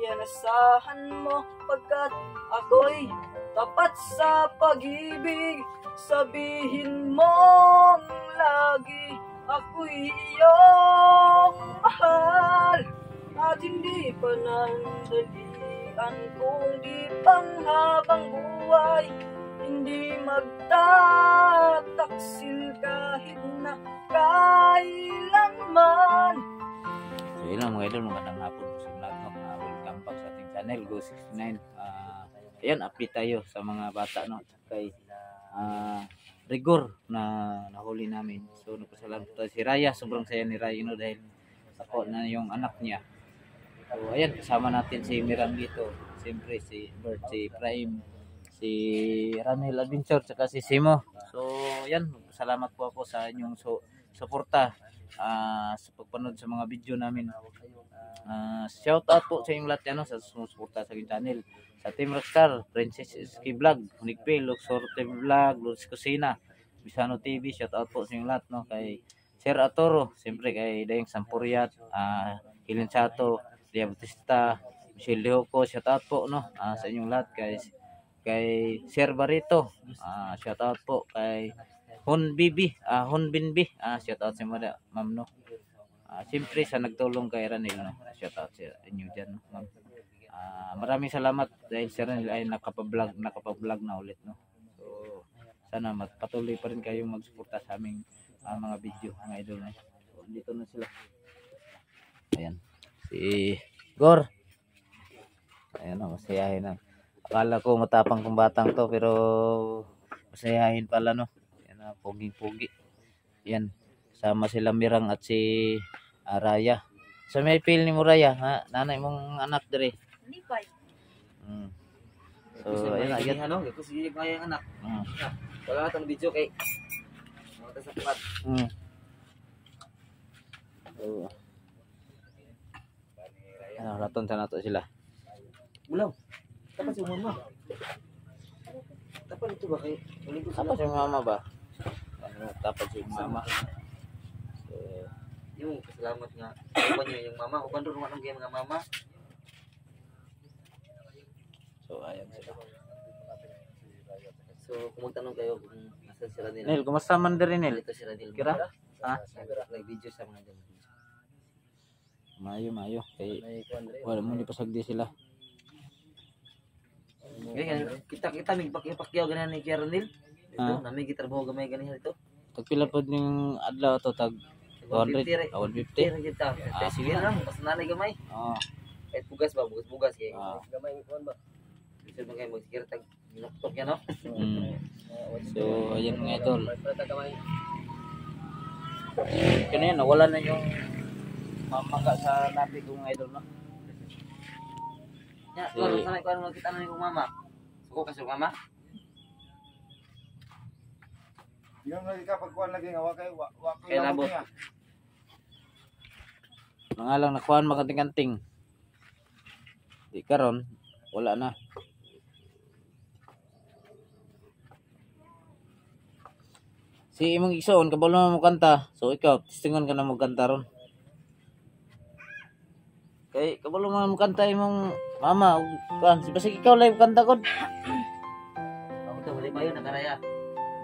inasahan mo pagkat ako'y tapat sa pag-ibig. Sabihin mong lagi ako'y iyong mahal, at hindi panandalian kung di panghabang buhay. Hindi magtataksil kahit na kailanman. So yun lang mga idol, magandang hapon po sa lahat, no? Welcome back sa ating channel, Go69. Ayan, update tayo sa mga bata, no? Kay rigor na nahuli namin. So nagpasalamat tayo si Raya, sobrang saya ni Raya, no? Dahil ako na yung anak niya. So ayan, kasama natin si Mirang dito, siyempre si Bert, si Prime, si Ranel Adventure, saka si Simo. So yan, salamat po ako sa inyong suporta sa pagpanood sa mga video namin. Shout out po sa inyong lahat yan, no, sa sumusuporta sa aking channel. Sa Team Rockstar, Princess Ski Vlog, Nickpay, Luxor TV Vlog, Lourdes Kusina, Bisano TV, shout out po sa inyong lahat, no, kay Sir Atoro, siyempre kay Dayang Sampuriat, Hilin Sato, Lia Bautista, Michelle Leoco, shout out po, no, sa inyong lahat, kay Sir Barito, shout out po kay Hon Binbi, shout out sa mga ma'am, no. Siyempre sa nagtulong kay Ranil, no, shout out sa inyo dyan, no, ma'am. Maraming salamat dahil si Ranil ay nakapag-vlog na ulit, no. So sana patuloy pa rin kayong magsuporta sa aming mga video, mga idol, no. So, dito na sila. Ayan, si Gor. Ayan, masayahin na. Akala ko matapang kong batang to, pero masayahin pala, no. Yan, pogi-pogi. Yan, sama sila Mirang at si Raya. Sa may feel ni mo, Raya, ha? Nanay mong anak dire. Hindi pa. So ayun, ayun. Ano, kasi yung kaya anak. Wala tang video kay mga sa pat. So ano, raton sa nato sila. Bulaw. Tapos yung mama. Tapos ito ba kay Tapos yung mama ba? Ano, tapos yung mama. So, yung salamat nga. Uban niyo yung mama, uban ron manong mga mama. so ayan sila. So kung magtanong kayo kung nasan sila nila. Nel, kumusta man din Nel? Ito sila nila. Kira? Ha? Nag-video sa mga dyan. Mayo. Kay wala mo ni pasagdi sila. Kita mig pakyaw ganan ni Kernel. Ito, nami gitrabaho gamay ganihan ito. Tagpila pod ning adlaw to tag 200, 150. Tira kita. Sige lang, mas nanay gamay. Oo. Kahit bugas ba, bugas kay. Gamay ko ba? Bisa bagay mo sikir tag noktok yan, no? So ayan mga idol. Kaya yan, nawala na yung mamangga sa nabi kong idol, no? Ya, kalau sana ko ano kita na yung mama. Suko ka sa mama? Yung lagi ka pagkuhan lagi nga wakay Kay labot. Mga lang nakuhaan makating-kanting. Di karon wala na. Si imong igsoon kabalo mo kanta. So ikaw tistingon ka na mo kanta ron. Kay kabalo mo kanta imong mama kan si basig ikaw live kanta kon. Ako to wala mayo nakaraya.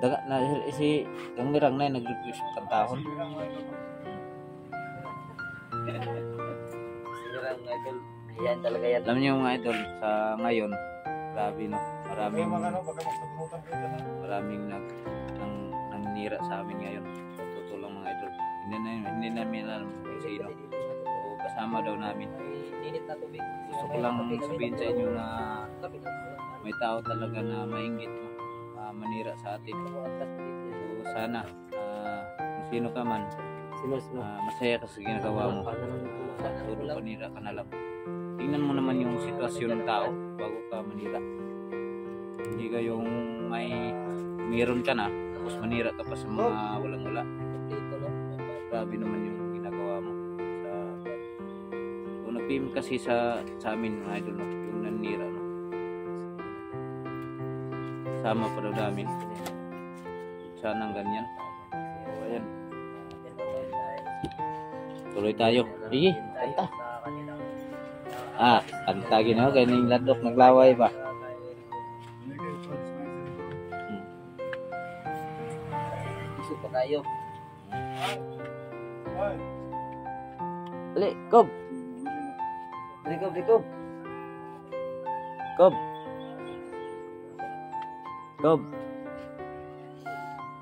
Daga na si kang Mirang na nag-request kantahon. Siguro ang idol, yan talaga yan. Alam niyo mga idol sa ngayon, grabe, no. May mga ano baka magsabunutan ko dyan. Maraming nangnira sa amin ngayon. Totoo lang mga idol. Hindi namin alam kung sino. O kasama daw namin. Init na tubig. Gusto ko lang sabihin sa inyo na may tao talaga na mainggit, no, manira sa atin. So sana kung sino ka man, masaya ka sa ginagawa mo. Puro panira ka na lang. Tingnan mo naman yung sitwasyon ng tao bago ka manira. Hindi ka yung mayroon ka na tapos manira ka pa sa mga walang-wala. Grabe naman yung ginagawa mo. So nag-PM kasi sa amin mga idol, no, yung nanira, no. Sama pa daw namin. Sanang ganyan. So ayan. Tuloy tayo. Sige, kanta. Kanta ginawa kay ning ladok naglaway ba. Gusto pa kayo. Ay, Ali, Kob. Rikob, Rikob. Kob. Kob.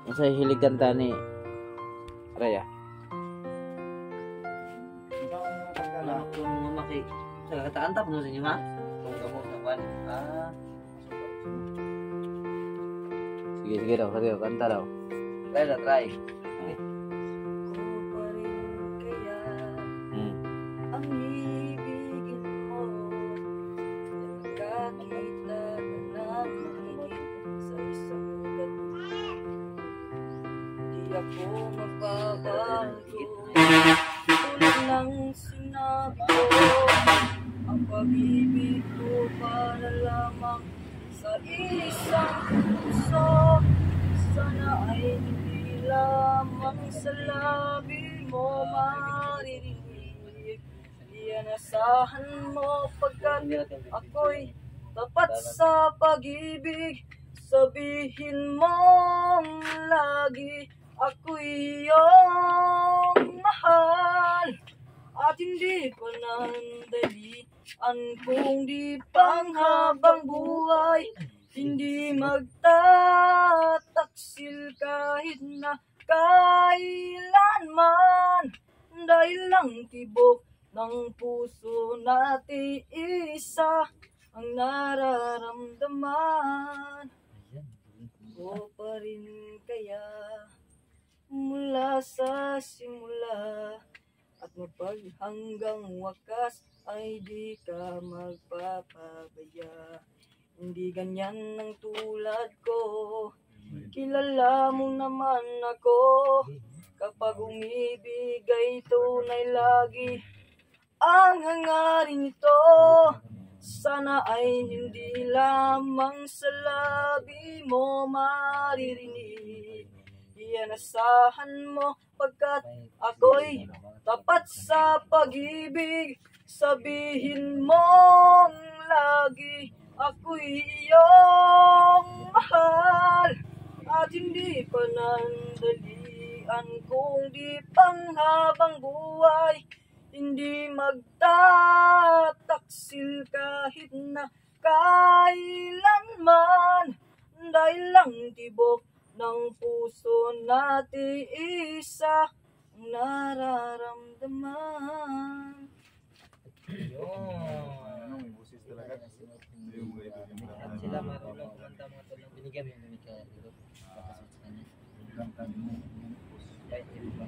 Ang sa'yo hilig kanta ni Raya. Alam ko mamaki. Sa kakanta po sa inyo ha? Kung gamot na kwan. Sige daw, kanta daw. Try na, try. Ko pa rin kaya Hmm. ang ibigin mo. Nagkakita na namin sa isang gabi. Di ako magbabago. Tulad ng sinabi ko, ang pag-ibig ko para lamang sa isang puso. Sana ay hindi lamang sa labi mo maririnig. Ianasahan mo pagkat ako'y tapat sa pag-ibig. Sabihin mong lagi ako'y iyong mahal. At hindi pa nandalian kung di panghabang buhay. Hindi magtataksil kahit na kailanman. Dahil lang tibok ng puso natin isa ang nararamdaman. Ko pa rin kaya mula sa simula at hanggang wakas ay di ka magpapabaya. Hindi ganyan ang tulad ko, kilala mo naman ako. Kapag umibig ay tunay lagi ang hangarin nito. Sana ay hindi lamang sa labi mo maririnig. Ianasahan mo pagkat ako'y tapat sa pag-ibig. Sabihin mong lagi ako'y iyong mahal. At hindi pa nandalian kung di panghabang buhay. Hindi magtataksil kahit na kailanman. Dahil lang tibok ng puso natin isa ang nararamdaman. may busis talaga. Yung mga ito, yung mga Sila marunong kumanta mga tulang binigyan mo yung ka dito. Kapasok sa kanya. kanta mo. Kahit hindi ba.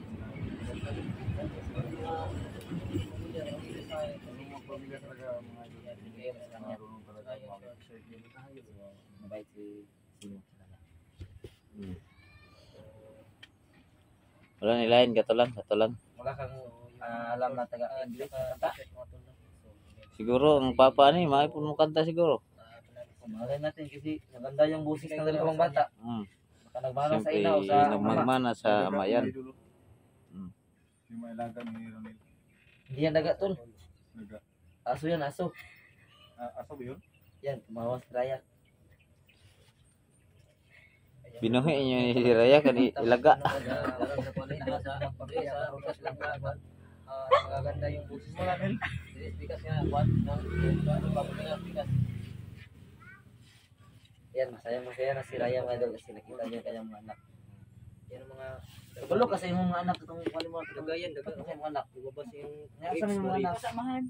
Mga pamilya talaga, mga ito. Bigay mo sa kanya. Marunong talaga. Mabait si Sino talaga. Wala nilain katulang. Wala kang alam na taga-English na kanta. Siguro ang papa ni maipon mo kanta siguro. Malay natin kasi maganda yung busis ng dalawang bata. Baka nagmana sa Siyempre ilaw sa ama. nagmagmana sa amayan. Yung mga ilagan ni Ronel. Hindi yan daga tol. Naga. Aso yan, aso. Aso ba yun? Yan, tumawas Raya. Binuhi niyo ni si Raya kan ilaga. Magaganda yung busis mo namin. Bikas nga, buwan. Bikas. Yan, masaya na si Raya mga idol kasi nakita niya kanyang mga anak. Yan ang mga Tulo kasi yung mga anak itong kali mo kagayan daga sa mga anak. Ibabas yung sa mga anak. Samahan.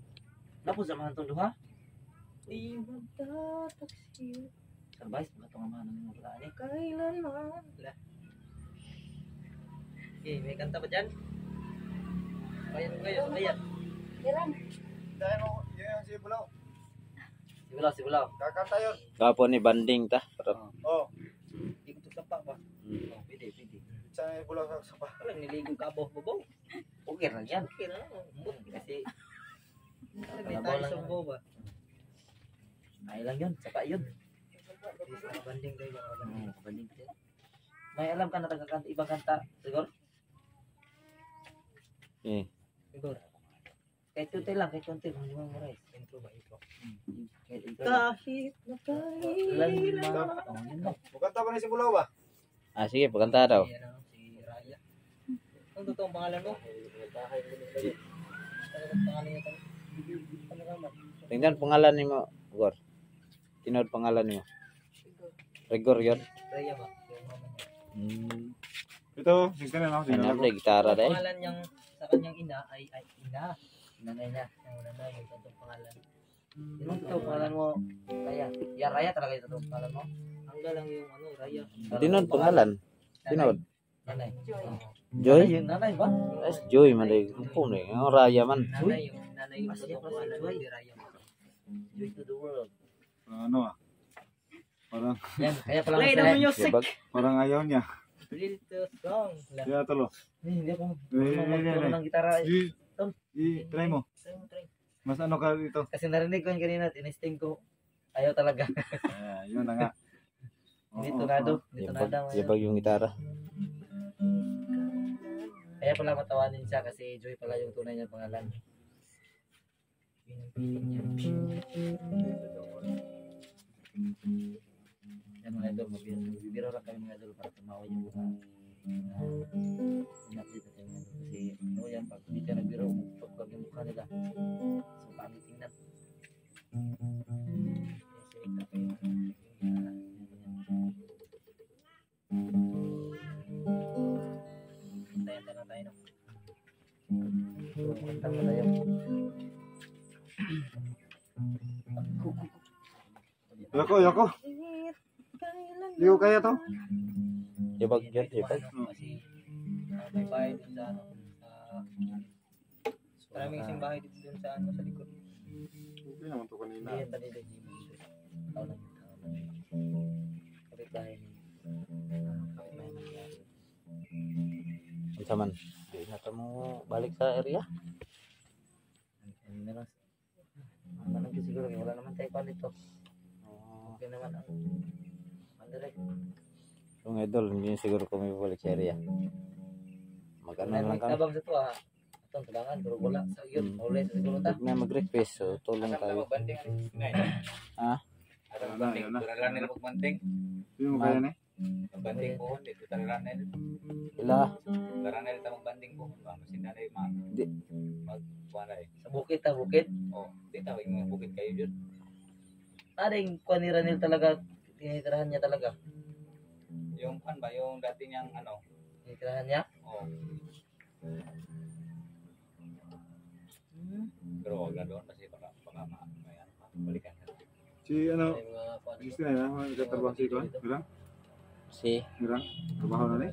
Napos samahan tong duha. Di magtataksil Survive ba itong amahan ng mga pala ni? kailanman. Okay, may kanta ba dyan? Bayan mo kayo, bayan. Iran. Dahil mo, yun si Bulaw. Si Bulaw. Kakanta yun. Kapo ni banding ta. Pero Oh, Hindi ko ito sapa ba? Oh, pwede. sa Bulaw sa sapa. Wala, niligo kaabo, babaw. Okay na yan. Okay na. Kasi, May tayo sa ba? Ay lang yun, sapa yun. Banding tayo. Banding tayo. May alam ka na tagakanta, ibang kanta, siguro? eh Siguro. Kahit kunti lang, kahit kunti. Hindi mo maray. Intro ba, intro? Kahit intro. Kahit na kailan. Oh, yun lang. Bukanta pa na si Bulaw ba? Ah, sige, pagkanta daw. Si, ano, si Raya. Ang totoong pangalan mo? Ano pangalan niya to? Ano naman? Tingnan pangalan ni mo, Gor. Tinod pangalan ni mo. Rigor yun. Raya ba? Yung mama niya. Ito, sige na ako. Sige Ano na ako. na gitara Ang dahil. pangalan niyang sa kanyang ina ay ina. Nanay niya. Yung nanay, yung totoong pangalan. Yung totoong pangalan mo, Raya. Yeah, Raya talaga yung totoong pangalan mo. Hanggang lang yung ano, Raya. Tinod pangalan. Tinod. Nanay. Joy. Joy? Yung nanay ba? Ay, Joy man dahil. Kung eh, ang raya man. Nanay yung totoong pangalan ni Raya. Joy to the world. Ano ah? Parang, Yan, kaya pala Play the masaya. music. Yabag. parang ayaw niya. Real to song. Kaya tulo. Hindi ako. Eh, Magturo ng gitara. Try mo. Mas ano ka dito? Kasi narinig ko yun kanina, tinesting ko. Ayaw talaga. Yun na nga. Hindi tunado. Hindi tunada. Yabag yung gitara. Kaya pala matawanin siya kasi Joy pala yung tunay niyang pangalan. Yan mga idol, magbibiro lang kami mga idol para tumawa yung mga in-update natin mga idol. Kasi ano yan, pag hindi ka nagbiro, pag yung mukha nila. So pangit tingnan. Kasi ito yung tayo na tayo. So, kantang na tayo. Yako. Kailan. Hindi ko kaya to. Yabag yan, yabag. Kasi may bahay din sa ano, sa maraming simbahay din dun sa ano, sa likod. Hindi naman to kanina. Hindi yan panilig. Tao lang yung tao lang. Kapit bahay ni kapit bahay ni Ang saman. Di na mo balik sa area. ano na lang. Ang manang siguro, wala naman tayo pa dito. Okay naman ang mandirect. Yung idol, hindi siguro kami balik sa area. Mag-ano Ano lang kami. tabang sa to ha. Itong tabangan, pero wala. So yun, uli sa siguro ta. Huwag na mag-request, so tulong tayo. Ha? Ayun na. Tularan nila pagbanting. Hindi mo kaya na. Pagbanting po, dito tularan nila. Ila. Tularan nila tamang banding po. Bang masinda na yung Di. magkuha eh. Sa bukid ta, bukid. Oh, di tawag yung mga bukid kayo dyan. Ano yung kuwanira nila talaga, tinitirahan niya talaga. Yung kan ba, yung dati niyang ano, Tinitirahan niya. oh. Pero wag na doon kasi baka may ano pa, balikan ka. Si ano, May mga kuwan. gusto na yan. Nagkatrabaho si Kuan. Mirang? Si. Mirang? Trabaho na rin?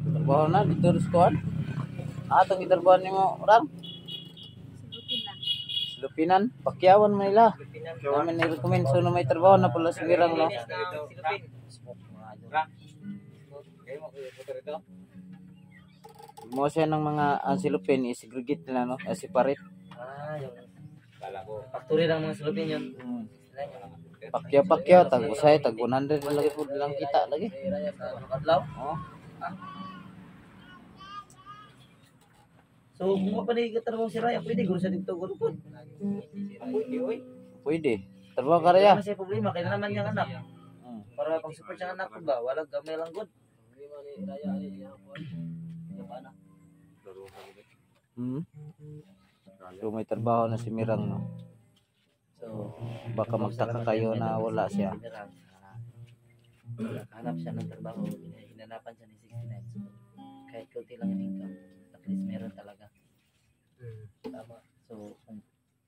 Trabaho na, dito rin squad. Itong itarbahan ni mo, Rang. Lupinan. Pakyawan mo nila. Namin na-recommend. So, na may trabaho na pala si Mirang, no? Silupin. Kayo mo puto rito? Mo siya ng mga ansilupin, i-segregate nila, no? Separate. Yung Kala ko. factory ng mga silupin yun. Sila yung Pakyaw, tag usay, tag 100 na lagi po lang kita lagi. sa ano kadlaw. Oh. So, kung mapanigatrabaho si Raya, pwede guro sa dito, guro po. Pwede. Trabaho ka raya. Kasi problema, kaya naman niyang anak. Hmm. Para pang support siyang anak ko ba, walang gamay lang good. Hmm. So, may trabaho na si Mirang, no? So, Baka magtaka kayo na wala siya. Hanap siya ng trabaho, hinanapan siya ni 69. So, kahit kunti lang yung income, at least meron talaga. Tama. So, kung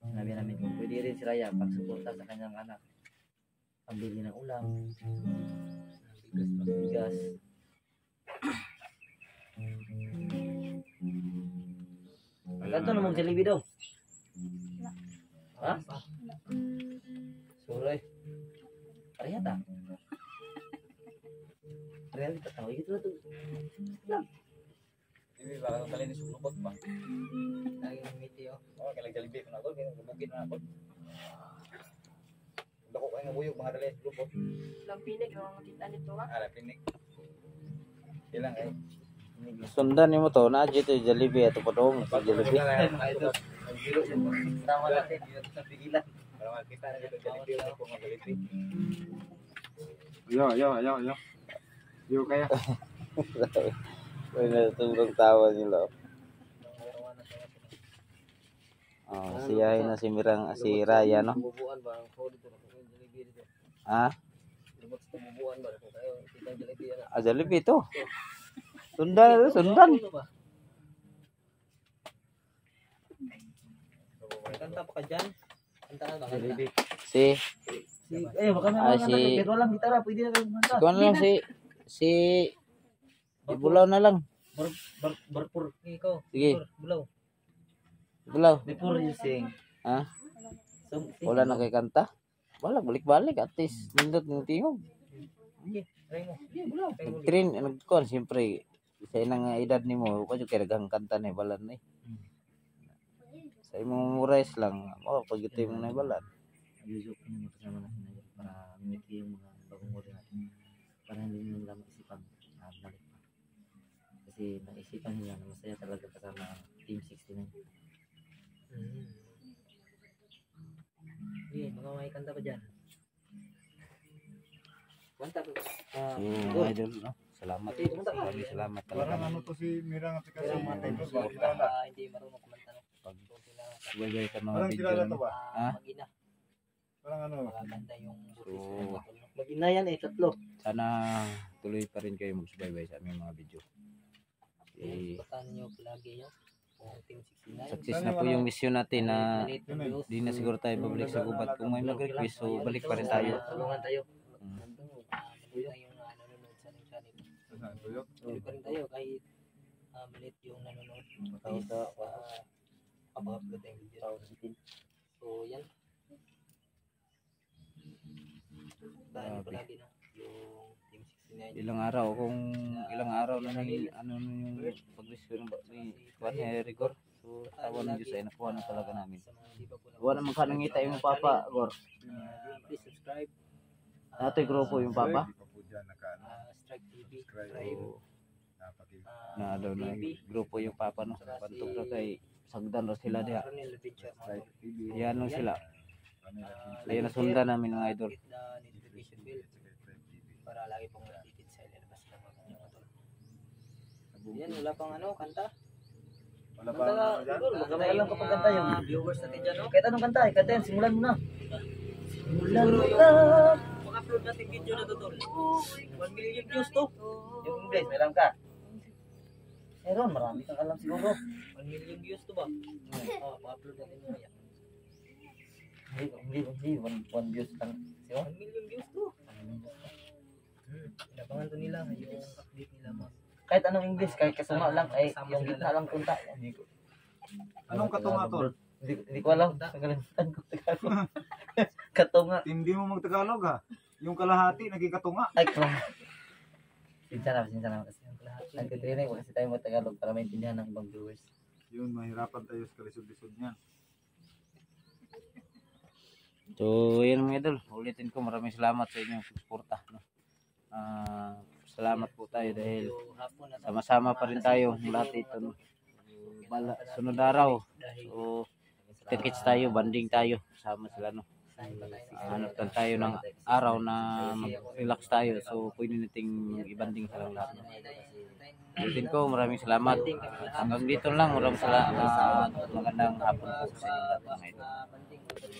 sinabi namin kung pwede rin si Raya pagsuporta sa kanyang anak, pambili ng ulam, bigas. Ganto namang Jollibee daw. Ha? Suray. Raya ta. Raya kita tahu gitu lah tuh. Hindi ba kang kalinis yung lubot ba? Lagi ngiti oh. Oh, kailang Jollibee na ako, bukid na ako. Dako kayo nga buyog mga dali lubot. Lampinig, mga makita nito ha. Pinik. Ilang ay. Sundan mo to, na dito yung Jollibee ato pa dong sa Jollibee. Tama natin yun sa pigilan. Para makita na dito Jollibee wala po mga Jollibee. Yo kaya. May natulong tawa nila. Oh, siyahin na si Mirang, si Raya, no? Bubuan ba ang phone dito na Jollibee dito. Ha? Lumot sa bubuan ba kung kayo kitang Jollibee na. Ah, Jollibee to. Sundan, sundan. Ano ba? May kanta pa ka dyan? Kanta ka ba? Jollibee. Si, Baka may Ah, mga si- kanta. Pero lang gitara, pwede na rin kanta. kung ano lang si Ibulaw na lang. Barpur. Ikaw. Sige. Bulaw. Ibulaw. Before you sing. Ha? So, Wala na kay kanta. Wala, balik-balik. At least, nindot ng tingog. Sige, try mo. Bulaw. Nag-train, nagkuhan, siyempre. Sa inang edad ni mo, pa kaya naghang kanta na balan na eh. Sa imong murais lang, pag ito yung na balan. Yusuf na kasama natin ngayon para mimiti yung mga bagong muli natin. Para hindi nila mag-isipan na balik pa. Kasi naisipan nila na masaya talaga kasama ang Team 69. Sige, mga may kanta pa dyan. Kanta pa. Yung idol, no? Salamat. Maraming salamat talaga. Parang ano to si Mirang at saka si Pero mga Idol tayo ba? Kilala. hindi marunong kumanta. No? Pag subay sa mga Parang video. kilala to No? ba? Ha? Mag-ina. Parang ano. Maganda yung So, mag-ina yan eh, tatlo. sana tuloy pa rin kayo magsubaybay sa aming mga video. Eh, Patahan nyo palagi yun. Kung Team 69. success na po yung mission natin na Maliit na views. di na siguro tayo babalik sa gubat. Kung may mag-request, so balik pa rin tayo. Tulungan tayo. Mm. Maliit na yung nanonood sa ating channel. Saan to yun? Tuloy pa rin tayo kahit maliit yung nanonood. Please, upload tayong video. So, yan. Tayo palagi no. Yung Team 69. Ilang araw na may ano yung pag-rescue ng kuwan ni Rigor. So tawa ng Diyos ay nakuha na talaga namin. Sa mga di pa po Wala naman kanangita yung papa, Gor. please subscribe. Ato yung grupo yung papa. Di pa po dyan nakaano. Strike TV. Subscribe. So, Napakita. na daw na grupo yung papa no. Pantog na kay sagdan ro sila diha. Ronel Adventure. Like TV. Yan no sila. Kanila Kaya nasundan namin mga idol. Hit the notification bell para lagi pong updated sa ilalabas na mga motor. Yan, wala pang ano, kanta. Wala pa ano dyan? Magkamay lang kapag kanta yung viewers natin dyan, no? Kahit anong kanta, kanta yan, simulan mo na. Simulan mo na. Pag-upload natin video na to, tol. 1 million views to. Yung English, meron ka? Meron, marami kang alam siguro. 1 million views to ba? Oo, pag-upload natin mo yan. Hindi, 1 views lang. 1 million views to. Inabangan to nila, yung update nila mo. Kahit anong English, kahit kasama lang, ay yung gitna lang punta. Anong katunga to? Hindi ko alam. Nakalimutan ko Tagalog. Katunga. Hindi mo mag-Tagalog ha? Yung kalahati naging katunga. Ay, kung... Sinsa na kasi yung lahat. Nagtitraining ko kasi tayo mo Tagalog para maintindihan ng ibang viewers. Yun, mahirapan tayo sa kalisod-lisod niyan. So, yun mga idol. Ulitin ko, maraming salamat sa inyong suporta. No? Salamat po tayo dahil sama-sama pa rin tayo ng lahat ito. No? Sunod araw. So, kits tayo, banding tayo. Sama sila. No? Hanap lang tayo ng araw na mag-relax tayo. So, pwede nating ibanding silang lahat. No? Ulitin ko, maraming salamat. Hanggang dito lang. Maraming salamat. Magandang hapon po sa inyo lahat mga idol.